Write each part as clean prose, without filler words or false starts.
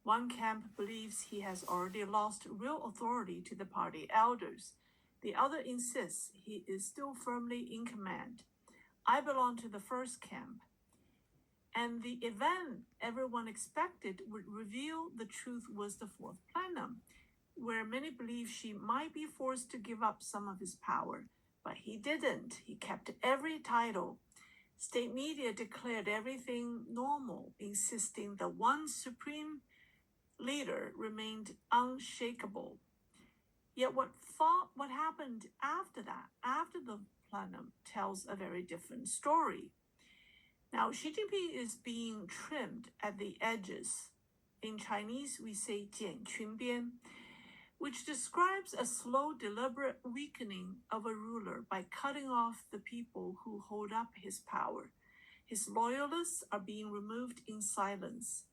One camp believes he has already lost real authority to the party elders. The other insists he is still firmly in command. I belong to the first camp. And the event everyone expected would reveal the truth was the fourth plenum, where many believe Xi might be forced to give up some of his power. But he didn't. He kept every title. State media declared everything normal, insisting the one supreme leader remained unshakable. Yet what happened after that, after the plenum, tells a very different story. Now, Xi Jinping is being trimmed at the edges. In Chinese, we say 剪裙边, which describes a slow, deliberate weakening of a ruler by cutting off the people who hold up his power. His loyalists are being removed in silence.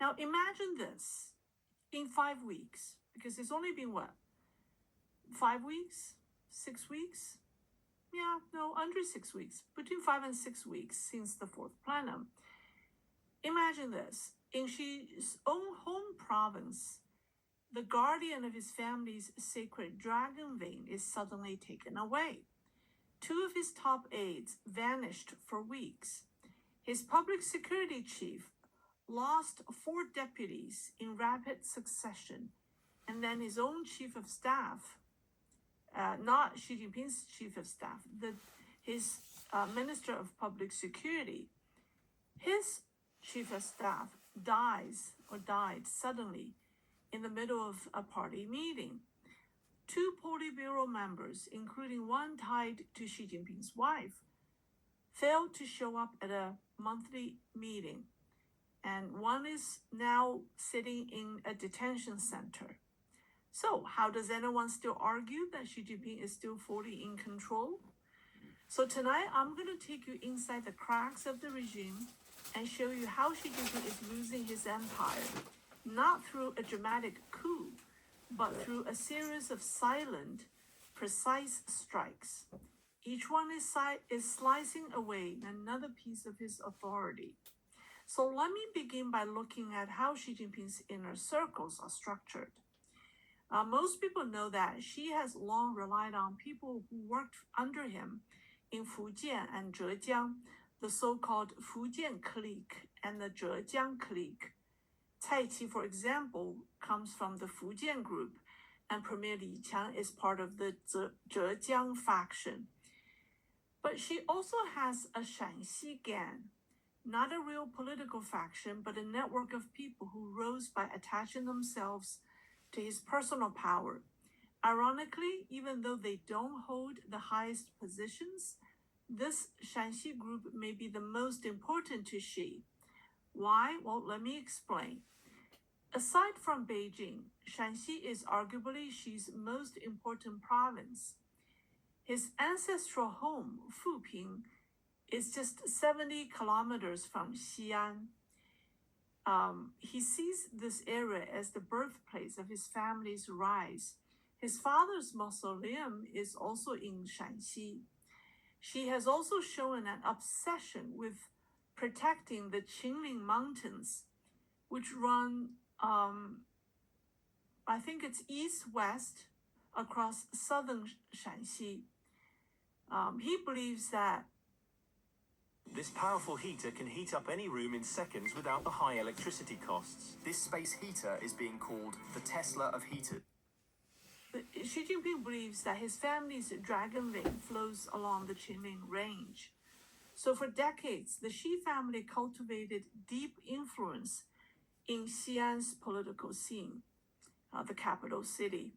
Now, imagine this in 5 weeks, because it's only been 5 weeks? 6 weeks? Yeah, no, under 6 weeks, between 5 and 6 weeks since the fourth plenum. Imagine this. In Xi's own home province, the guardian of his family's sacred dragon vein is suddenly taken away. 2 of his top aides vanished for weeks. His public security chief lost 4 deputies in rapid succession, and then his own chief of staff, not Xi Jinping's chief of staff, his Minister of Public Security, his chief of staff died suddenly in the middle of a party meeting. 2 Politburo members, including one tied to Xi Jinping's wife, failed to show up at a monthly meeting, and one is now sitting in a detention center. So how does anyone still argue that Xi Jinping is still fully in control? So tonight, I'm going to take you inside the cracks of the regime and show you how Xi Jinping is losing his empire, not through a dramatic coup, but through a series of silent, precise strikes. Each one is slicing away another piece of his authority. So let me begin by looking at how Xi Jinping's inner circles are structured. Most people know that Xi has long relied on people who worked under him in Fujian and Zhejiang, the so-called Fujian clique and the Zhejiang clique. Cai Qi, for example, comes from the Fujian group, and Premier Li Qiang is part of the Zhejiang faction. But Xi also has a Shanxi gang, not a real political faction, but a network of people who rose by attaching themselves to his personal power. Ironically, even though they don't hold the highest positions, this Shanxi group may be the most important to Xi. Why? Well, let me explain. Aside from Beijing, Shanxi is arguably Xi's most important province. His ancestral home, Fuping, is just 70 kilometers from Xi'an. He sees this area as the birthplace of his family's rise. His father's mausoleum is also in Shanxi. Xi has also shown an obsession with protecting the Qinling Mountains, which run, I think it's east-west across southern Shanxi. He believes that this powerful heater can heat up any room in seconds without the high electricity costs. This space heater is being called the Tesla of heaters. Xi Jinping believes that his family's dragon vein flows along the Qinling Range. So for decades, the Xi family cultivated deep influence in Xi'an's political scene, the capital city.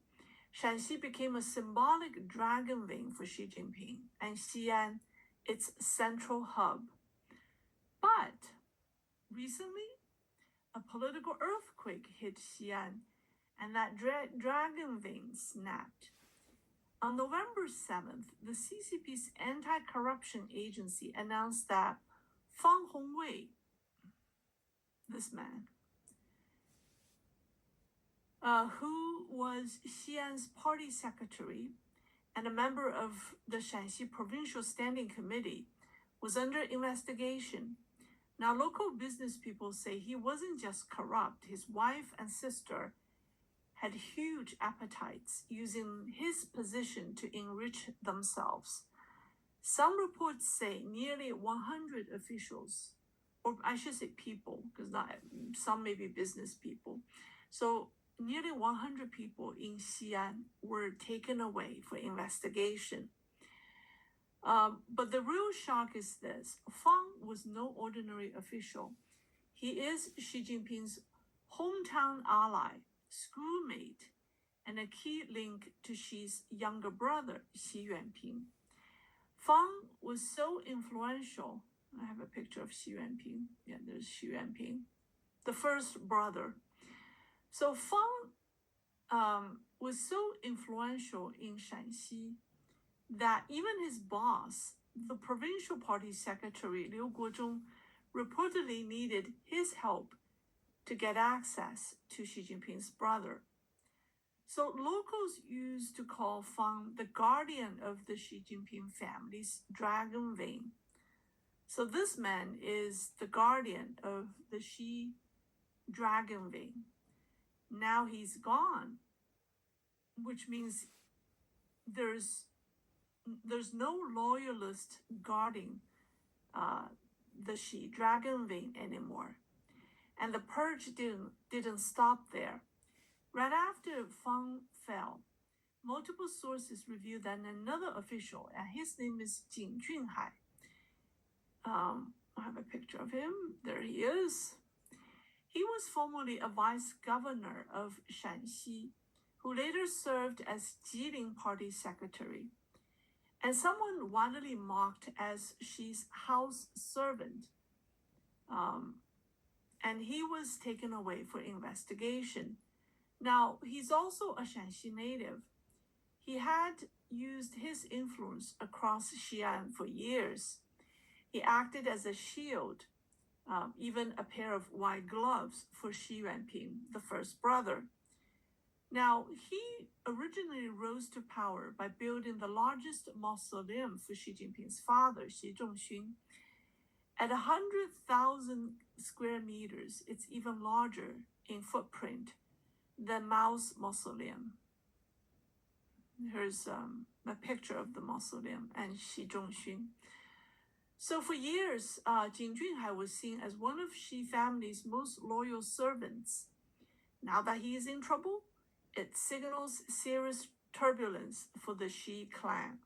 Shanxi became a symbolic dragon vein for Xi Jinping, and Xi'an its central hub. But recently, a political earthquake hit Xi'an, and that dragon vein snapped. On November 7th, the CCP's anti-corruption agency announced that Fang Hongwei, this man, who was Xi'an's party secretary and a member of the Shanxi Provincial Standing Committee, was under investigation. Now, local business people say he wasn't just corrupt, his wife and sister had huge appetites, using his position to enrich themselves. Some reports say nearly 100 officials, or I should say people, because some may be business people. So nearly 100 people in Xi'an were taken away for investigation. But the real shock is this: Fang was no ordinary official. He is Xi Jinping's hometown ally, schoolmate, and a key link to Xi's younger brother, Xi Jinping. Fang was so influential. I have a picture of Xi Jinping. Yeah, there's Xi Jinping, the first brother. So Fang was so influential in Shanxi that even his boss, the provincial party secretary Liu Guozhong, reportedly needed his help to get access to Xi Jinping's brother. So locals used to call Fang the guardian of the Xi Jinping family's dragon vein. So this man is the guardian of the Xi dragon vein. Now he's gone, which means there's no loyalist guarding the Xi dragon vein anymore. And the purge didn't stop there. Right after Fang fell, multiple sources revealed that another official, and his name is Jing Junhai. I have a picture of him. There he is. He was formerly a vice governor of Shanxi, who later served as Jilin party secretary, and someone widely mocked as Xi's house servant. And he was taken away for investigation. Now, he's also a Shanxi native. He had used his influence across Xi'an for years. He acted as a shield, even a pair of white gloves for Xi Jinping, the first brother. Now, he originally rose to power by building the largest mausoleum for Xi Jinping's father, Xi Zhongxun. At 100,000 square meters, it's even larger in footprint than Mao's mausoleum. Here's a picture of the mausoleum and Xi Zhongxun. So for years, Jing Junhai was seen as one of Xi family's most loyal servants. Now that he is in trouble, it signals serious turbulence for the Xi clan.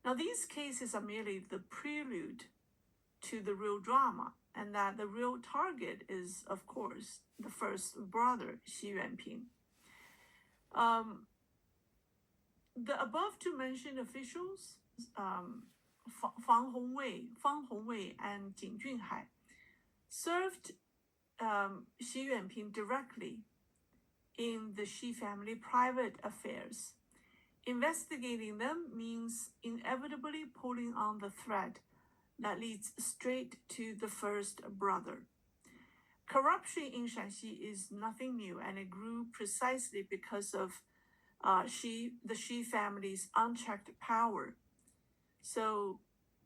Now these cases are merely the prelude to the real drama, and that the real target is, of course, the first brother, Xi Jinping. The above two mentioned officials, Fang Hongwei and Jing Junhai, served Xi Jinping directly in the Xi family private affairs. Investigating them means inevitably pulling on the thread that leads straight to the first brother. Corruption in Shanxi is nothing new, and it grew precisely because of the Xi family's unchecked power. So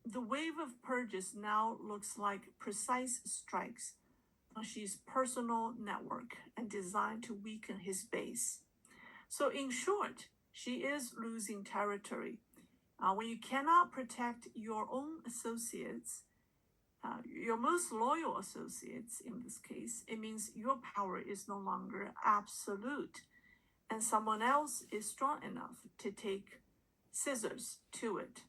the wave of purges now looks like precise strikes on Xi's personal network and designed to weaken his base. So in short, Xi is losing territory. When you cannot protect your own associates, your most loyal associates in this case, it means your power is no longer absolute, and someone else is strong enough to take scissors to it.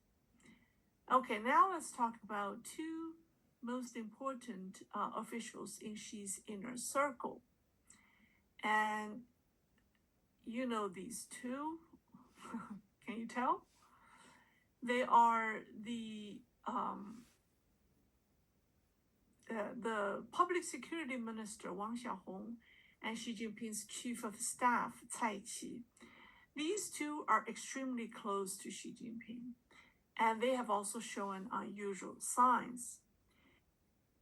Okay, now let's talk about two most important officials in Xi's inner circle. And you know these two. Can you tell? They are the public security minister Wang Xiaohong and Xi Jinping's chief of staff Cai Qi. These two are extremely close to Xi Jinping, and they have also shown unusual signs.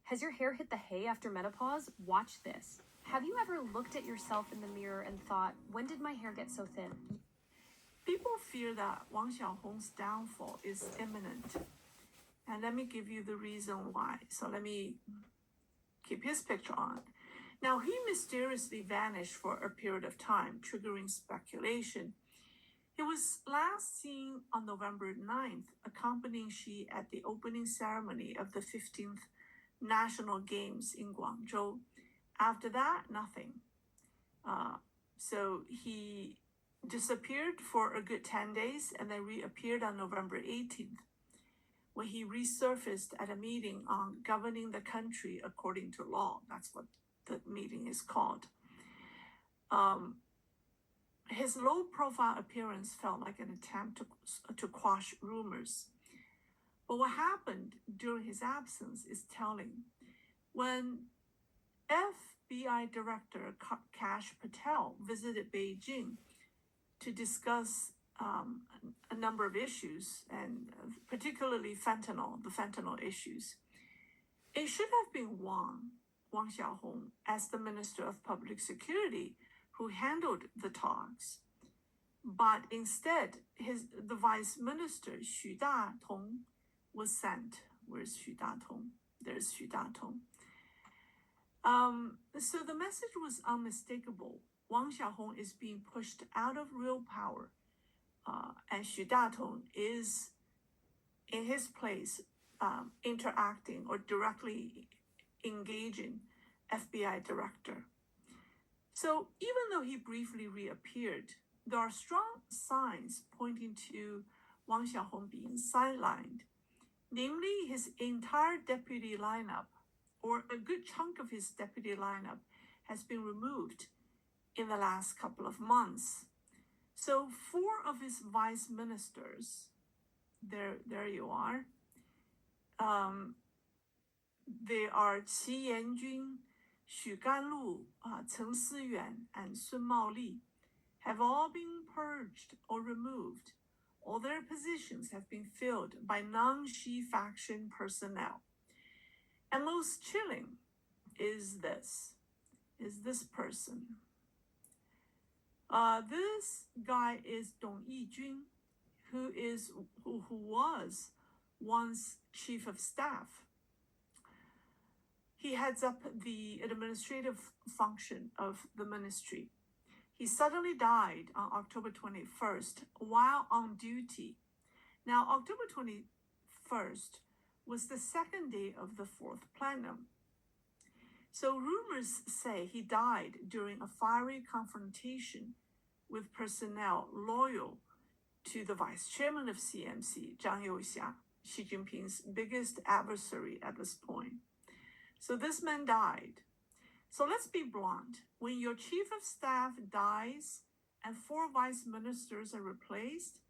Has your hair hit the hay after menopause? Watch this. Have you ever looked at yourself in the mirror and thought, when did my hair get so thin? People fear that Wang Xiaohong's downfall is imminent. And let me give you the reason why. So let me keep his picture on. Now, he mysteriously vanished for a period of time, triggering speculation. He was last seen on November 9th, accompanying Xi at the opening ceremony of the 15th National Games in Guangzhou. After that, nothing. So he disappeared for a good 10 days and then reappeared on November 18th, when he resurfaced at a meeting on governing the country according to law. That's what the meeting is called. His low-profile appearance felt like an attempt to quash rumors. But what happened during his absence is telling. When FBI Director Kash Patel visited Beijing to discuss a number of issues, and particularly the fentanyl issues, it should have been Wang Xiaohong, as the Minister of Public Security, who handled the talks. But instead, the Vice Minister, Xu Datong, was sent. Where's Xu Datong? There's Xu Datong. So the message was unmistakable. Wang Xiaohong is being pushed out of real power, and Xu Datong is in his place, interacting or directly engaging FBI Director. So even though he briefly reappeared, there are strong signs pointing to Wang Xiaohong being sidelined. Namely, his entire deputy lineup, or a good chunk of his deputy lineup, has been removed in the last couple of months. So 4 of his vice ministers, there you are. They are Qi Yanjun, Xu Ganlu, Chen Siyuan, and Sun Maoli, have all been purged or removed. All their positions have been filled by non-Xi faction personnel. And most chilling is this person. This guy is Dong Yijun, who was once chief of staff. He heads up the administrative function of the ministry. He suddenly died on October 21st while on duty. Now, October 21st was the second day of the 4th plenum. So rumors say he died during a fiery confrontation with personnel loyal to the vice chairman of CMC, Zhang Youxia, Xi Jinping's biggest adversary at this point. So this man died. So let's be blunt. When your chief of staff dies and 4 vice ministers are replaced,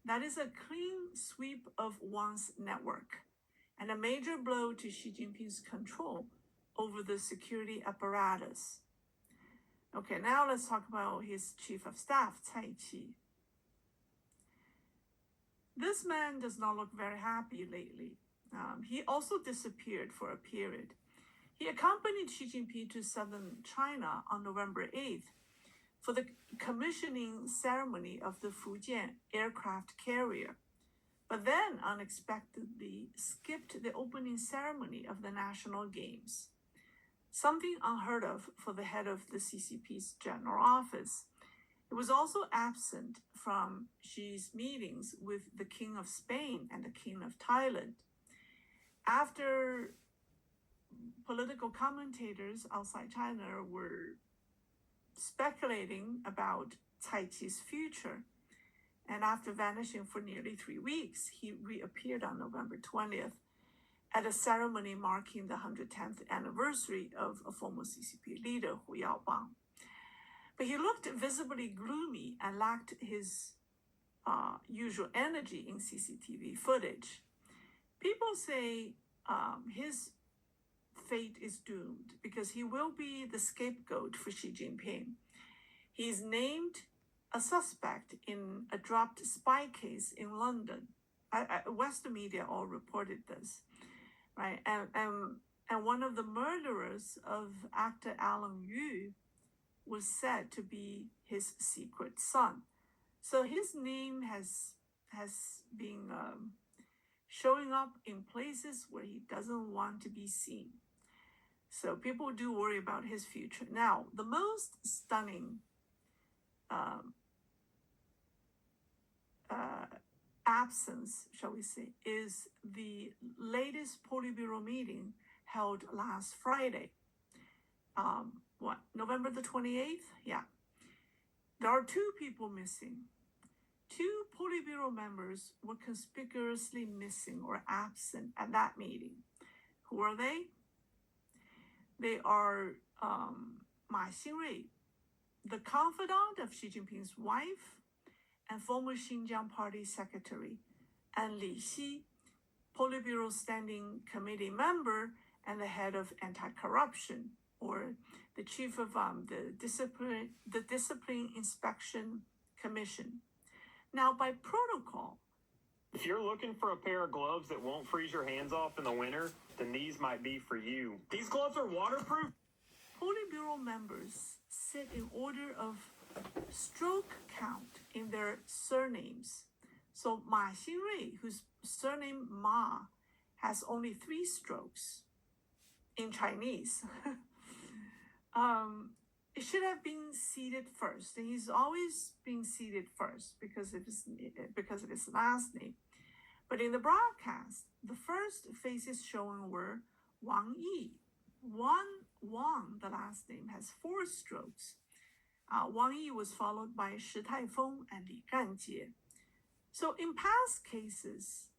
that is a clean sweep of one's network and a major blow to Xi Jinping's control over the security apparatus. Okay, now let's talk about his chief of staff, Cai Qi. This man does not look very happy lately. He also disappeared for a period. He accompanied Xi Jinping to southern China on November 8th for the commissioning ceremony of the Fujian aircraft carrier, but then unexpectedly skipped the opening ceremony of the National Games. Something unheard of for the head of the CCP's general office. It was also absent from Xi's meetings with the King of Spain and the King of Thailand. After political commentators outside China were speculating about Cai Qi's future, and after vanishing for nearly 3 weeks, he reappeared on November 20th at a ceremony marking the 110th anniversary of a former CCP leader, Hu Yaobang. But he looked visibly gloomy and lacked his usual energy in CCTV footage. People say his fate is doomed because he will be the scapegoat for Xi Jinping. He's named a suspect in a dropped spy case in London. Western media all reported this, right? And one of the murderers of actor Alan Yu was said to be his secret son. So his name has been showing up in places where he doesn't want to be seen. So people do worry about his future. Now, the most stunning absence, shall we say, is the latest Politburo meeting held last Friday. November the 28th? Yeah. There are two people missing. Two Politburo members were conspicuously missing or absent at that meeting. Who are they? They are Ma Xingrui, the confidant of Xi Jinping's wife and former Xinjiang Party secretary, and Li Xi, Politburo Standing Committee member and the head of anti-corruption, or the chief of the Discipline Inspection Commission. Now, by protocol, if you're looking for a pair of gloves that won't freeze your hands off in the winter, then these might be for you. These gloves are waterproof. Politburo members sit in order of stroke count in their surnames. So Ma Xingrui, whose surname Ma has only 3 strokes in Chinese, it should have been seated first, and he's always been seated first because of his last name. But in the broadcast, the first faces shown were Wang Yi. Wang, the last name, has 4 strokes. Wang Yi was followed by Shi Taifeng and Li Ganjie. So in past cases,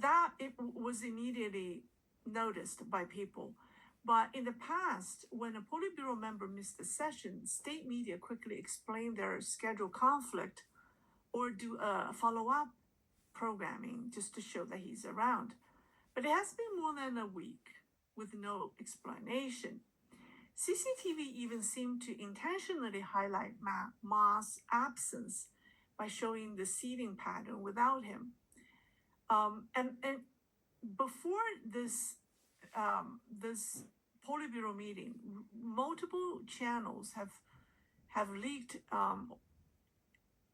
that it was immediately noticed by people. But in the past, when a Politburo member missed a session, state media quickly explained their schedule conflict or do a follow-up programming just to show that he's around. But it has been more than a week with no explanation. CCTV even seemed to intentionally highlight Ma's absence by showing the seating pattern without him. And before this Politburo meeting, multiple channels have leaked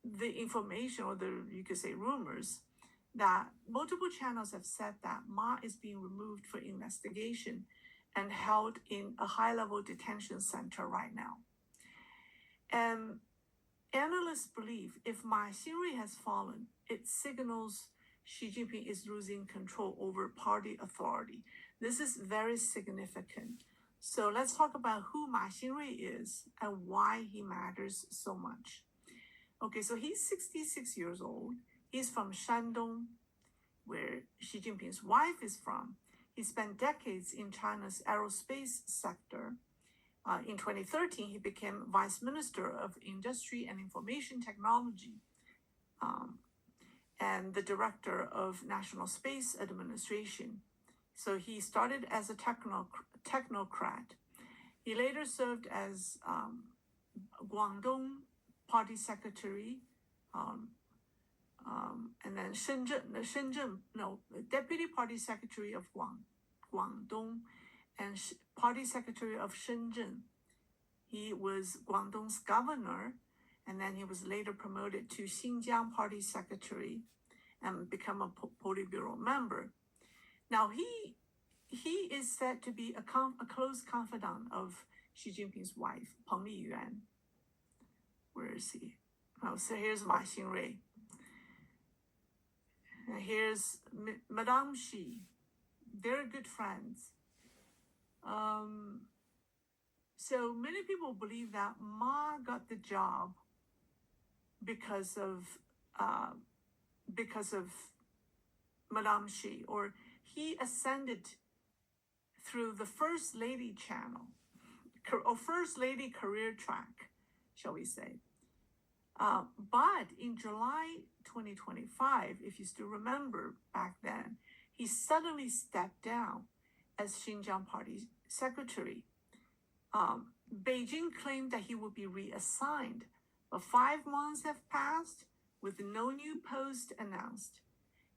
the information, or you could say rumors, that multiple channels have said that Ma is being removed for investigation and held in a high-level detention center right now. And analysts believe if Ma Xingrui has fallen, it signals Xi Jinping is losing control over party authority. This is very significant. So let's talk about who Ma Xingrui is and why he matters so much. Okay, so he's 66 years old. He's from Shandong, where Xi Jinping's wife is from. He spent decades in China's aerospace sector. In 2013, he became Vice Minister of Industry and Information Technology and the Director of National Space Administration. So he started as a technocrat. He later served as Guangdong Party Secretary, and then Deputy Party Secretary of Guangdong, and Party Secretary of Shenzhen. He was Guangdong's governor, and then he was later promoted to Xinjiang Party Secretary and become a Politburo member. Now, he is said to be a close confidant of Xi Jinping's wife, Peng Liyuan. Where is he? Oh, so here's Ma Xingrui. And here's Madame Xi. They're good friends. So many people believe that Ma got the job because of Madame Xi, or he ascended through the First Lady channel, or First Lady career track, shall we say. But in July 2025, if you still remember back then, he suddenly stepped down as Xinjiang Party Secretary. Beijing claimed that he would be reassigned, but 5 months have passed with no new post announced.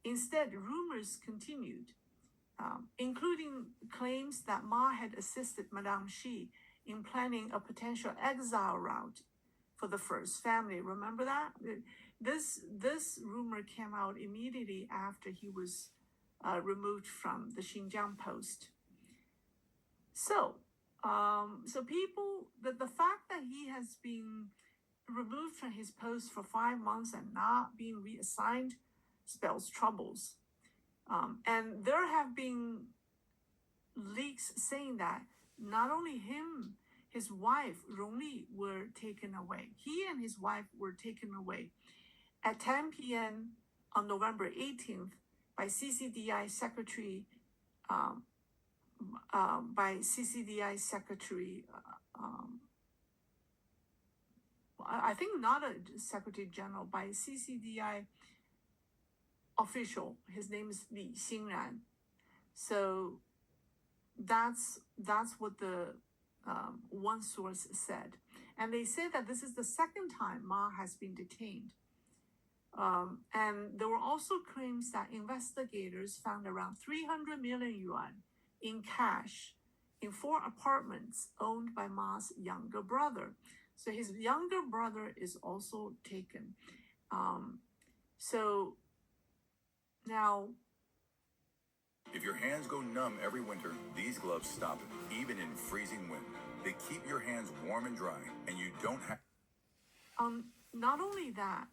Instead, rumors continued, including claims that Ma had assisted Madame Xi in planning a potential exile route for the first family. Remember that? This rumor came out immediately after he was removed from the Xinjiang post. So people, the fact that he has been removed from his post for 5 months and not being reassigned spells troubles. And there have been leaks saying that not only him, his wife, Rongli, were taken away. He and his wife were taken away at 10 p.m. on November 18th by CCDI Secretary, I think not a Secretary General, by CCDI official. His name is Ma Xingrui. So that's what the one source said. And they said that this is the second time Ma has been detained. And there were also claims that investigators found around 300 million yuan in cash in 4 apartments owned by Ma's younger brother. So his younger brother is also taken. So now, if your hands go numb every winter, these gloves stop it, even in freezing wind. They keep your hands warm and dry, and you don't have... Not only that,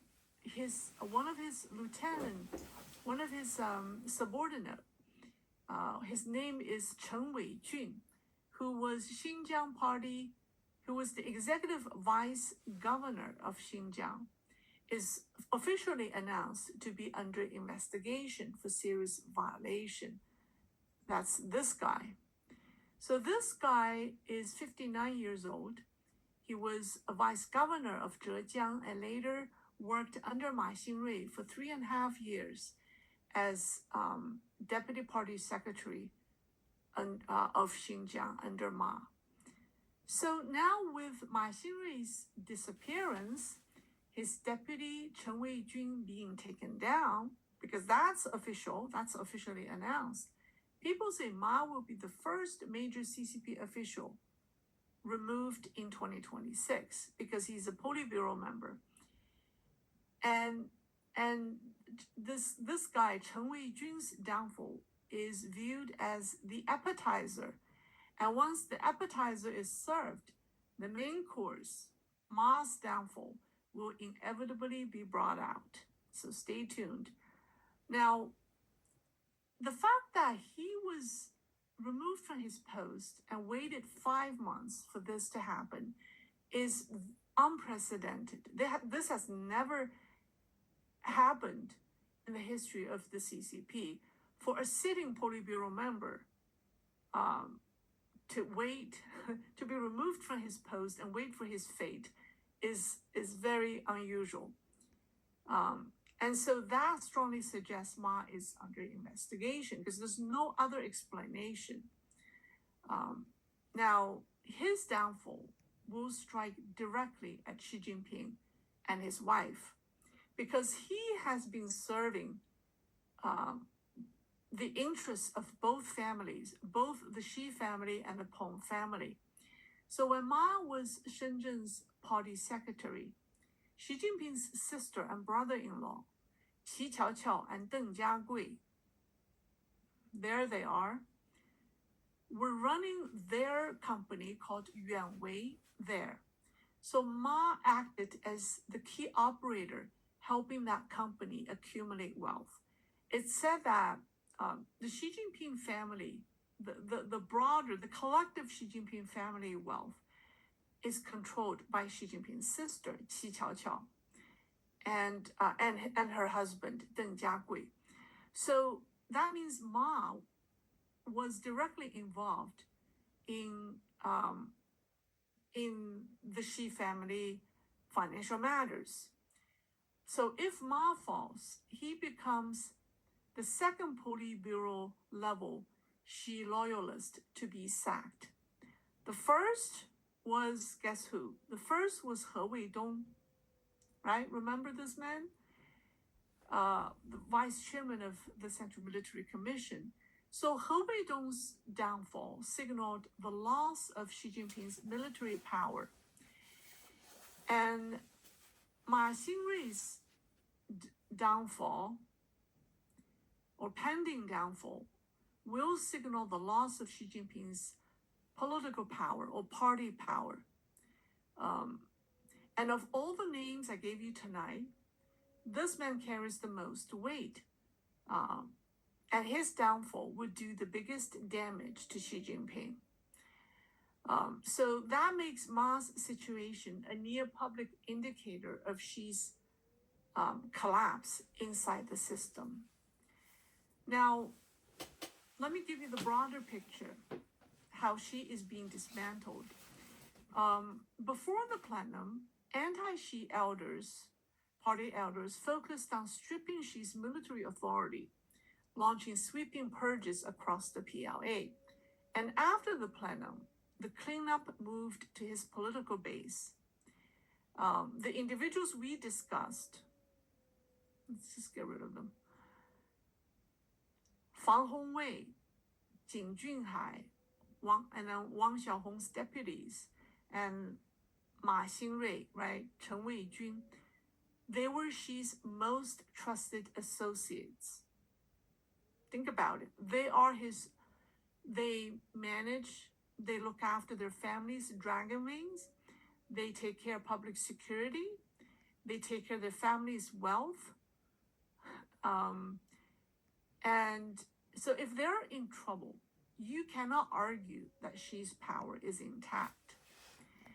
one of his subordinate, his name is Chen Weijun, who was Xinjiang Party, who was the executive vice governor of Xinjiang, is officially announced to be under investigation for serious violation. That's this guy. So this guy is 59 years old. He was a vice governor of Zhejiang and later worked under Ma Xingrui for 3.5 years as deputy party secretary of Xinjiang under Ma. So now with Ma Xingrui's disappearance, his deputy Chen Weijun being taken down, because that's officially announced, people say Ma will be the first major CCP official removed in 2026 because he's a Politburo member. And this guy, Chen Weijun's downfall, is viewed as the appetizer. And once the appetizer is served, the main course, Ma's downfall, will inevitably be brought out. So stay tuned. Now, the fact that he was removed from his post and waited 5 months for this to happen is unprecedented. This has never happened in the history of the CCP. For a sitting Politburo member to wait, to be removed from his post and wait for his fate is very unusual. And so that strongly suggests Ma is under investigation because there's no other explanation. Now, his downfall will strike directly at Xi Jinping and his wife because he has been serving the interests of both families, both the Xi family and the Peng family. So when Ma was Shenzhen's party secretary, Xi Jinping's sister and brother-in-law, Qi Qiaoqiao and Deng Jiagui, there they are, were running their company called Yuanwei there. So Ma acted as the key operator, helping that company accumulate wealth. It's said that the Xi Jinping family, the collective Xi Jinping family wealth is controlled by Xi Jinping's sister, Qi Qiaoqiao, and her husband, Deng Jiagui. So that means Ma was directly involved in the Xi family financial matters. So if Ma falls, he becomes the second Politburo level Xi loyalist to be sacked. The first was, guess who? The first was He Weidong, right? Remember this man? The vice chairman of the Central Military Commission. So He Weidong's downfall signaled the loss of Xi Jinping's military power. And Ma Xingrui's downfall or pending downfall will signal the loss of Xi Jinping's political power or party power. And of all the names I gave you tonight, this man carries the most weight. And his downfall would do the biggest damage to Xi Jinping. So that makes Ma's situation a near public indicator of Xi's collapse inside the system. Now, let me give you the broader picture, how Xi is being dismantled. Before the plenum, anti-Xi elders, party elders, focused on stripping Xi's military authority, launching sweeping purges across the PLA. And after the plenum, the cleanup moved to his political base. The individuals we discussed, let's just get rid of them. Fang Hongwei, Jing Junhai, and then Wang Xiaohong's deputies, and Ma Xingrui, right, Chen Weijun, they were Xi's most trusted associates. Think about it. They manage, they look after their families' dragon wings, they take care of public security, they take care of their family's wealth. And so if they're in trouble, you cannot argue that Xi's power is intact.